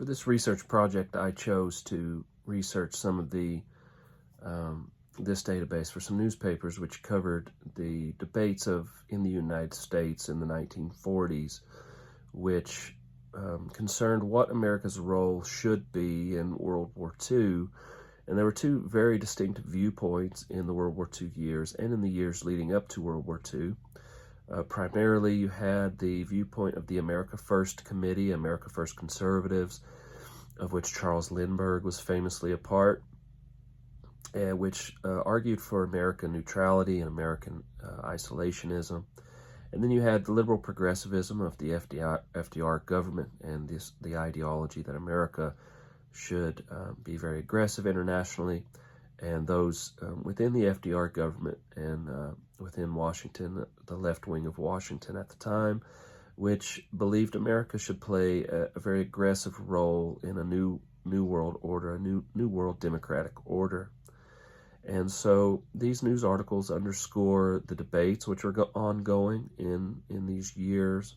For this research project, I chose to research some of this database for some newspapers which covered the debates in the United States in the 1940s, which concerned what America's role should be in World War II. And there were two very distinct viewpoints in the World War II years and in the years leading up to World War II. Primarily, you had the viewpoint of the America First Committee, America First Conservatives, of which Charles Lindbergh was famously a part, which argued for American neutrality and American isolationism. And then you had the liberal progressivism of the FDR government and the ideology that America should be very aggressive internationally, and those within the FDR government and within Washington, the left wing of Washington at the time, which believed America should play a very aggressive role in a new world order, a new world democratic order. And so these news articles underscore the debates which are ongoing in these years.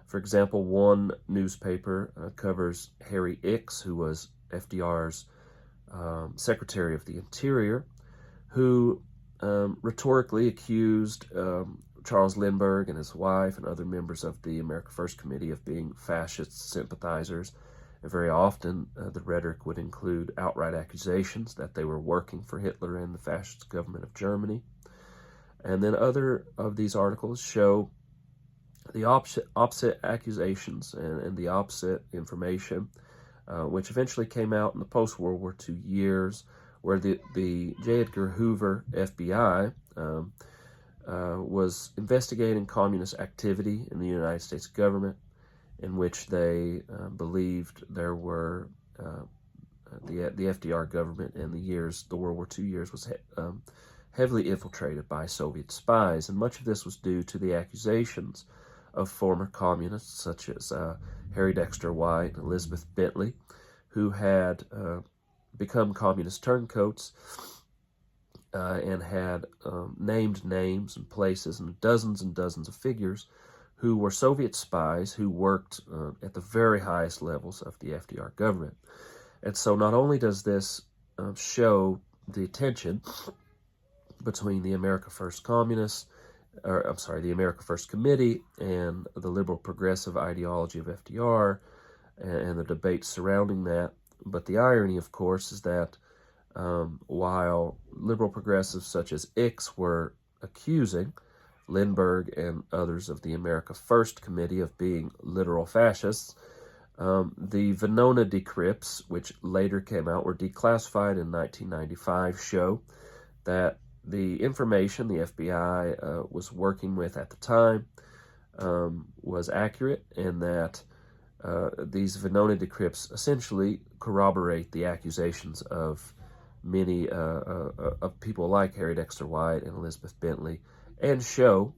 For example, one newspaper covers Harry Ickes, who was FDR's Secretary of the Interior, who rhetorically accused Charles Lindbergh and his wife and other members of the America First Committee of being fascist sympathizers. And very often, the rhetoric would include outright accusations that they were working for Hitler and the fascist government of Germany. And then other of these articles show the opposite accusations and the opposite information, which eventually came out in the post-World War II years, where the J. Edgar Hoover FBI was investigating communist activity in the United States government, in which they believed there were the FDR government in the World War II years was heavily infiltrated by Soviet spies, and much of this was due to the accusations of former communists such as Harry Dexter White and Elizabeth Bentley, who had become communist turncoats and had named names and places and dozens of figures who were Soviet spies who worked at the very highest levels of the FDR government. And so not only does this show the tension between the America First the America First Committee and the liberal progressive ideology of FDR and the debate surrounding that, but the irony, of course, is that while liberal progressives such as Ickes were accusing Lindbergh and others of the America First Committee of being literal fascists, the Venona decrypts, which later came out, were declassified in 1995, show that the information the FBI was working with at the time was accurate, and that these Venona decrypts essentially corroborate the accusations of many of people like Harry Dexter White and Elizabeth Bentley, and show,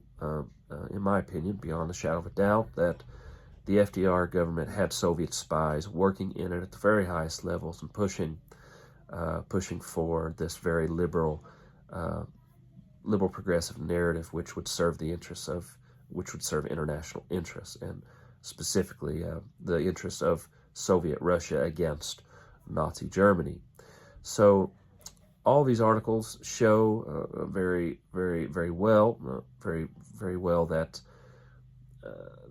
in my opinion, beyond a shadow of a doubt, that the FDR government had Soviet spies working in it at the very highest levels and pushing for this very liberal progressive narrative, which would serve international interests, and specifically the interests of Soviet Russia against Nazi Germany. So all these articles show very well that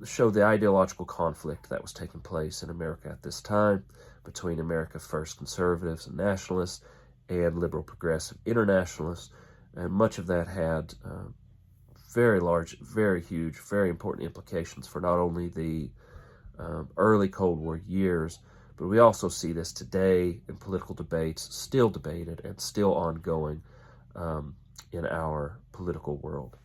show the ideological conflict that was taking place in America at this time between America First conservatives and nationalists and liberal progressive internationalists, and much of that had very large, very huge, very important implications for not only the early Cold War years, but we also see this today in political debates, still debated and still ongoing in our political world.